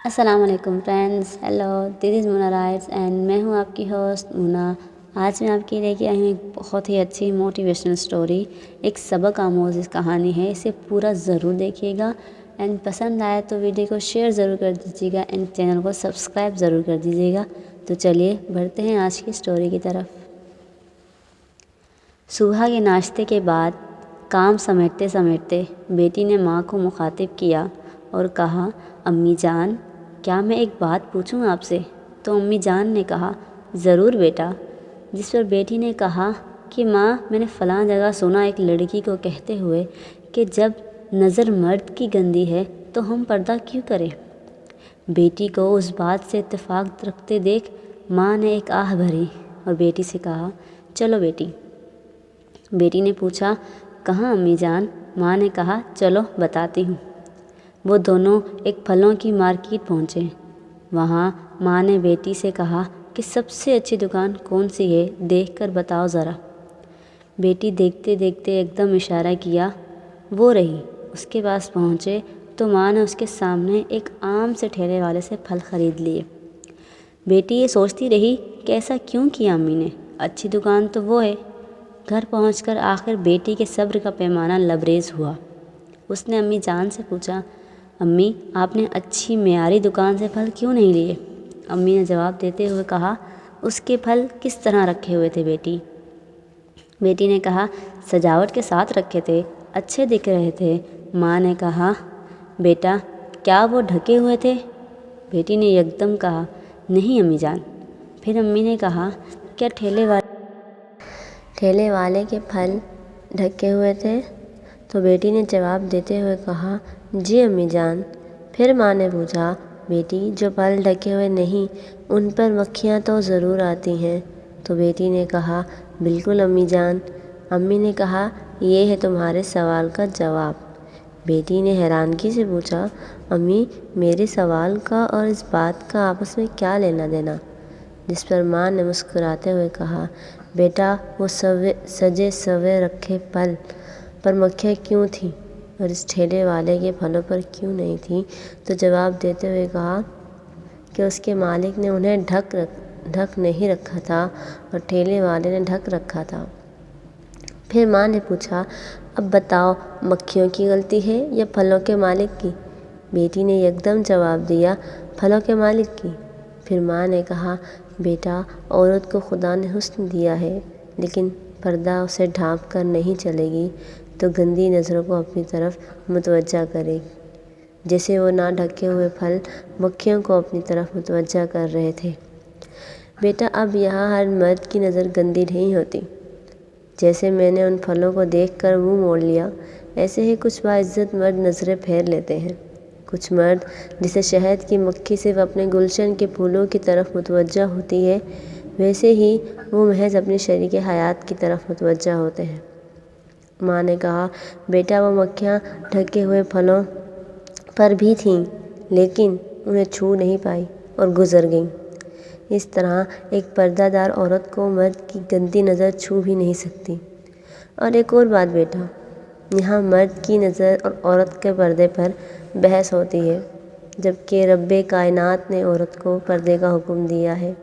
السلام علیکم friends, hello, this is Mona rights and میں ہوں آپ کی ہوسٹ مونا۔ آج میں آپ کے لے کے آئی ہوں ایک بہت ہی اچھی موٹیویشنل سٹوری، ایک سبق آموز کہانی ہے۔ اسے پورا ضرور دیکھیے گا اینڈ پسند آئے تو ویڈیو کو شیئر ضرور کر دیجیے گا اینڈ چینل کو سبسکرائب ضرور کر دیجیے گا۔ تو چلیے بڑھتے ہیں آج کی سٹوری کی طرف۔ صبح کے ناشتے کے بعد کام سمیٹتے سمیٹتے بیٹی نے ماں کو مخاطب کیا اور کہا، امی جان، کیا میں ایک بات پوچھوں آپ سے؟ تو امی جان نے کہا، ضرور بیٹا۔ جس پر بیٹی نے کہا کہ ماں، میں نے فلاں جگہ سنا ایک لڑکی کو کہتے ہوئے کہ جب نظر مرد کی گندی ہے تو ہم پردہ کیوں کریں؟ بیٹی کو اس بات سے اتفاق رکھتے دیکھ ماں نے ایک آہ بھری اور بیٹی سے کہا، چلو بیٹی۔ بیٹی نے پوچھا، کہاں امی جان؟ ماں نے کہا، چلو بتاتی ہوں۔ وہ دونوں ایک پھلوں کی مارکیٹ پہنچے۔ وہاں ماں نے بیٹی سے کہا کہ سب سے اچھی دکان کون سی ہے، دیکھ کر بتاؤ ذرا۔ بیٹی دیکھتے دیکھتے ایک دم اشارہ کیا، وہ رہی۔ اس کے پاس پہنچے تو ماں نے اس کے سامنے ایک عام سے ٹھیلے والے سے پھل خرید لیے۔ بیٹی یہ سوچتی رہی کہ ایسا کیوں کیا امی نے، اچھی دکان تو وہ ہے۔ گھر پہنچ کر آخر بیٹی کے صبر کا پیمانہ لبریز ہوا۔ اس نے امی جان سے پوچھا، امی، آپ نے اچھی معیاری دکان سے پھل کیوں نہیں لیے؟ امی نے جواب دیتے ہوئے کہا، اس کے پھل کس طرح رکھے ہوئے تھے بیٹی؟ بیٹی نے کہا، سجاوٹ کے ساتھ رکھے تھے، اچھے دکھ رہے تھے۔ ماں نے کہا، بیٹا، کیا وہ ڈھکے ہوئے تھے؟ بیٹی نے یکدم کہا، نہیں امی جان۔ پھر امی نے کہا، کیا ٹھیلے والے کے پھل ڈھکے ہوئے تھے؟ تو بیٹی نے جواب دیتے ہوئے کہا، جی امی جان۔ پھر ماں نے پوچھا، بیٹی، جو پھل ڈھکے ہوئے نہیں ان پر مکھیاں تو ضرور آتی ہیں؟ تو بیٹی نے کہا، بالکل امی جان۔ امی نے کہا، یہ ہے تمہارے سوال کا جواب۔ بیٹی نے حیرانگی سے پوچھا، امی، میرے سوال کا اور اس بات کا آپس میں کیا لینا دینا؟ جس پر ماں نے مسکراتے ہوئے کہا، بیٹا، وہ سجے سوے رکھے پھل پر مکھیاں کیوں تھیں اور اس ٹھیلے والے کے پھلوں پر کیوں نہیں تھیں؟ تو جواب دیتے ہوئے کہا کہ اس کے مالک نے انہیں ڈھک نہیں رکھا تھا اور ٹھیلے والے نے ڈھک رکھا تھا۔ پھر ماں نے پوچھا، اب بتاؤ، مکھیوں کی غلطی ہے یا پھلوں کے مالک کی؟ بیٹی نے یکدم جواب دیا، پھلوں کے مالک کی۔ پھر ماں نے کہا، بیٹا، عورت کو خدا نے حسن دیا ہے، لیکن پردہ اسے ڈھانپ کر نہیں چلے گی تو گندی نظروں کو اپنی طرف متوجہ کرے گی، جیسے وہ نہ ڈھکے ہوئے پھل مکھیوں کو اپنی طرف متوجہ کر رہے تھے۔ بیٹا، اب یہاں ہر مرد کی نظر گندی نہیں ہوتی۔ جیسے میں نے ان پھلوں کو دیکھ کر منہ موڑ لیا، ایسے ہی کچھ باعزت مرد نظریں پھیر لیتے ہیں۔ کچھ مرد جیسے شہد کی مکھی صرف اپنے گلشن کے پھولوں کی طرف متوجہ ہوتی ہے، ویسے ہی وہ محض اپنی شریک حیات کی طرف متوجہ ہوتے ہیں۔ ماں نے کہا، بیٹا، وہ مکھیاں ڈھکے ہوئے پھلوں پر بھی تھیں لیکن انہیں چھو نہیں پائی اور گزر گئیں۔ اس طرح ایک پردہ دار عورت کو مرد کی گندی نظر چھو بھی نہیں سکتی۔ اور ایک اور بات بیٹا، یہاں مرد کی نظر اور عورت کے پردے پر بحث ہوتی ہے، جبکہ رب کائنات نے عورت کو پردے کا حکم دیا ہے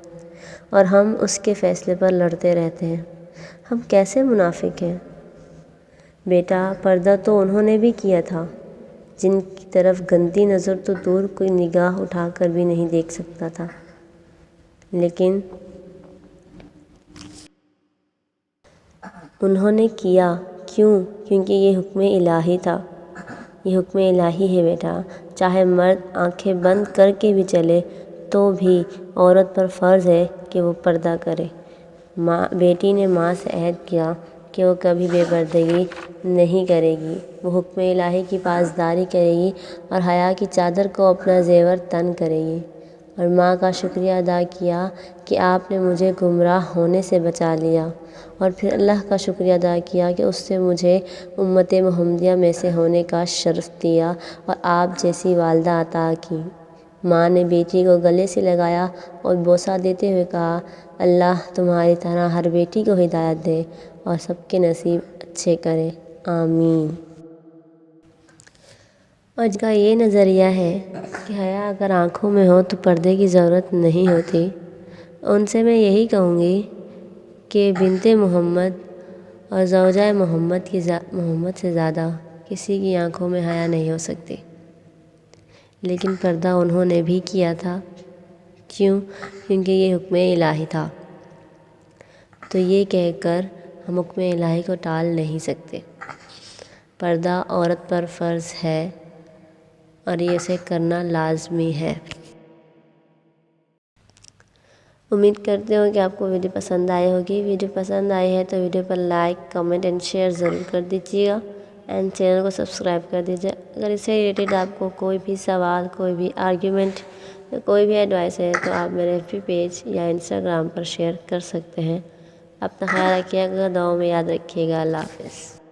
اور ہم اس کے فیصلے پر لڑتے رہتے ہیں۔ ہم کیسے منافق ہیں؟ بیٹا، پردہ تو انہوں نے بھی کیا تھا جن کی طرف گندی نظر تو دور کوئی نگاہ اٹھا کر بھی نہیں دیکھ سکتا تھا، لیکن انہوں نے کیا۔ کیوں؟ کیونکہ یہ حکم الہی تھا۔ یہ حکم الہی ہے بیٹا، چاہے مرد آنکھیں بند کر کے بھی چلے تو بھی عورت پر فرض ہے کہ وہ پردہ کرے۔ بیٹی نے ماں سے عہد کیا کہ وہ کبھی بے پردگی نہیں کرے گی، وہ حکم الہی کی پاسداری کرے گی اور حیا کی چادر کو اپنا زیور تن کرے گی، اور ماں کا شکریہ ادا کیا کہ آپ نے مجھے گمراہ ہونے سے بچا لیا، اور پھر اللہ کا شکریہ ادا کیا کہ اس نے مجھے امت محمدیہ میں سے ہونے کا شرف دیا اور آپ جیسی والدہ عطا کی۔ ماں نے بیٹی کو گلے سے لگایا اور بوسہ دیتے ہوئے کہا، اللہ تمہاری طرح ہر بیٹی کو ہدایت دے اور سب کے نصیب اچھے کرے، آمین۔ اور جن کا یہ نظریہ ہے کہ حیا اگر آنکھوں میں ہو تو پردے کی ضرورت نہیں ہوتی، ان سے میں یہی کہوں گی کہ بنت محمد اور زوجہ محمد سے زیادہ کسی کی آنکھوں میں حیا نہیں ہو سکتی، لیکن پردہ انہوں نے بھی کیا تھا۔ کیوں؟ کیونکہ یہ حکم الہی تھا۔ تو یہ کہہ کر ہم حکم الہی کو ٹال نہیں سکتے۔ پردہ عورت پر فرض ہے اور یہ اسے کرنا لازمی ہے۔ امید کرتے ہوں کہ آپ کو ویڈیو پسند آئی ہوگی۔ ویڈیو پسند آئی ہے تو video per like, comment and share ضرور کر دیجیے گا اینڈ چینل کو سبسکرائب کر دیجیے۔ اگر اس سے ریلیٹڈ آپ کو کوئی بھی سوال، کوئی بھی آرگیومنٹ، کوئی بھی ایڈوائس ہے تو آپ میرے FB پیج یا انسٹاگرام پر شیئر کر سکتے ہیں۔ اپنا خیال رکھیے گا، دعاؤں میں یاد رکھیے گا۔ اللہ حافظ۔